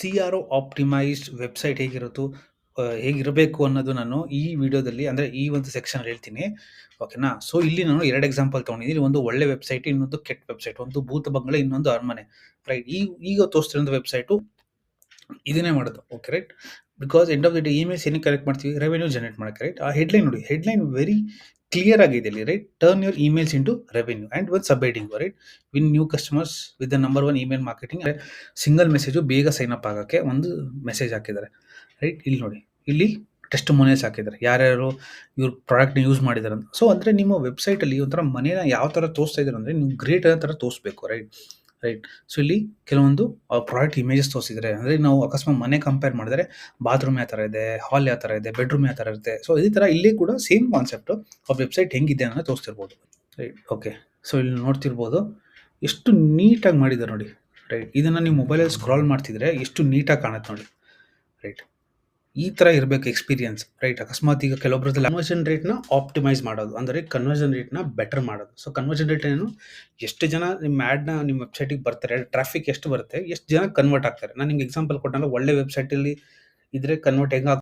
CRO optimised website ಹೇಗಿರಬೇಕು ಅನ್ನೋದು ನಾನು ಈ ವಿಡಿಯೋದಲ್ಲಿ ಅಂದರೆ ಈ ಒಂದು ಸೆಕ್ಷನಲ್ಲಿ ಹೇಳ್ತೀನಿ. ಓಕೆನಾ? ಸೊ ಇಲ್ಲಿ ನಾನು 2 ಎಕ್ಸಾಂಪಲ್ ತೊಗೊಂಡಿದ್ದೀನಿ. ಒಂದು ಒಳ್ಳೆ ವೆಬ್ಸೈಟ್, ಇನ್ನೊಂದು ಕೆಟ್ಟ ವೆಬ್ಸೈಟ್. ಒಂದು ಭೂತ ಬಂಗಲೆ, ಇನ್ನೊಂದು ಅರಮನೆ. ರೈಟ್? ಈಗ ತೋರಿಸ್ತಿರೋ ವೆಬ್ಸೈಟು ಇದನ್ನೇ ಮಾಡೋದು. Okay right? Because end of the day emails ಏನಕ್ಕೆ ಕಲೆಕ್ಟ್ ಮಾಡ್ತೀವಿ? ರೆವೆನ್ಯೂ ಜನರೇಟ್ ಮಾಡಕ್ಕೆ. ರೈಟ್? ಆ ಹೆಡ್ಲೈನ್ ನೋಡಿ. ಹೆಡ್ಲೈನ್ ವೆರಿ ಕ್ಲಿಯರ್ ಆಗಿದೆ ಇಲ್ಲಿ. Right? Turn your emails into revenue and one sub heading. Right? Win new customers with the number 1 email marketing. Single message ಬೇಗ sign up ಆಗೋಕ್ಕೆ ಒಂದು message ಹಾಕಿದ್ದಾರೆ. Right? ಇಲ್ಲಿ ನೋಡಿ. ಇಲ್ಲಿ ಟೆಸ್ಟಿಮೋನಿಯಲ್ಸ್ ಹಾಕಿದ್ದಾರೆ. ಯಾರ್ಯಾರು ಇವ್ರ ಪ್ರಾಡಕ್ಟ್ನ ಯೂಸ್ ಮಾಡಿದ್ದಾರೆ ಅಂತ. ಸೊ ಅಂದರೆ ನಿಮ್ಮ ವೆಬ್ಸೈಟಲ್ಲಿ ಒಂಥರ ಮನೇನ ಯಾವ ಥರ ತೋರಿಸ್ತಾ ಇದ್ದಾರೆ ಅಂದರೆ ನೀವು ಗ್ರೇಟ್ ಅನ್ನೋ ಥರ ತೋರಿಸ್ಬೇಕು. ರೈಟ್? ಸೊ ಇಲ್ಲಿ ಕೆಲವೊಂದು ಪ್ರಾಡಕ್ಟ್ ಇಮೇಜಸ್ ತೋರಿಸಿದ್ದಾರೆ. ಅಂದರೆ ನಾವು ಅಕಸ್ಮಾತ್ ಮನೆ ಕಂಪೇರ್ ಮಾಡಿದ್ರೆ ಬಾತ್ರೂಮ್ ಯಾವ ಥರ ಇದೆ, ಹಾಲ್ ಯಾವ ಥರ ಇದೆ, ಬೆಡ್ರೂಮ್ ಯಾವ ಥರ ಇರುತ್ತೆ. ಸೊ ಇದೇ ಥರ ಇಲ್ಲಿ ಕೂಡ ಸೇಮ್ ಕಾನ್ಸೆಪ್ಟು ಆ ವೆಬ್ಸೈಟ್ ಹೆಂಗಿದೆ ಅನ್ನೋದು ತೋರಿಸ್ತಿರ್ಬೋದು. ರೈಟ್? ಓಕೆ. ಸೊ ಇಲ್ಲಿ ನೋಡ್ತಿರ್ಬೋದು ಎಷ್ಟು ನೀಟಾಗಿ ಮಾಡಿದ್ದಾರೆ ನೋಡಿ. ರೈಟ್? ಇದನ್ನು ನೀವು ಮೊಬೈಲಲ್ಲಿ ಸ್ಕ್ರಾಲ್ ಮಾಡ್ತಿದ್ರೆ ಎಷ್ಟು ನೀಟಾಗಿ ಕಾಣುತ್ತೆ ನೋಡಿ. ರೈಟ್? ಈ ಥರ ಇರಬೇಕು ಎಕ್ಸ್ಪೀರಿಯನ್ಸ್. ರೈಟ್? ಅಕಸ್ಮಾತ್ ಈಗ ಕೆಲವೊಬ್ಬರದ್ದು ಕನ್ವರ್ಷನ್ ರೇಟ್ನ ಆಪ್ಟಿಮೈಸ್ ಮಾಡೋದು, ಅಂದರೆ ಕನ್ವರ್ಷನ್ ರೇಟ್ನ ಬೆಟರ್ ಮಾಡೋದು. ಸೊ ಕನ್ವರ್ಷನ್ ರೇಟ್ ಏನು? ಎಷ್ಟು ಜನ ನಿಮ್ಮ ಆ್ಯಡ್ನ ನಿಮ್ಮ ವೆಬ್ಸೈಟಿಗೆ ಬರ್ತಾರೆ, ಟ್ರಾಫಿಕ್ ಎಷ್ಟು ಬರುತ್ತೆ, ಎಷ್ಟು ಜನ ಕನ್ವರ್ಟ್ ಆಗ್ತಾರೆ. ನಾನು ನಿಮ್ಗೆ ಎಕ್ಸಾಂಪಲ್ ಕೊಟ್ಟನಲ್ಲ, ಒಳ್ಳೆ ವೆಬ್ಸೈಟಲ್ಲಿ ಇದ್ರೆ ಕನ್ವರ್ಟ್ ಹೆಂಗೆ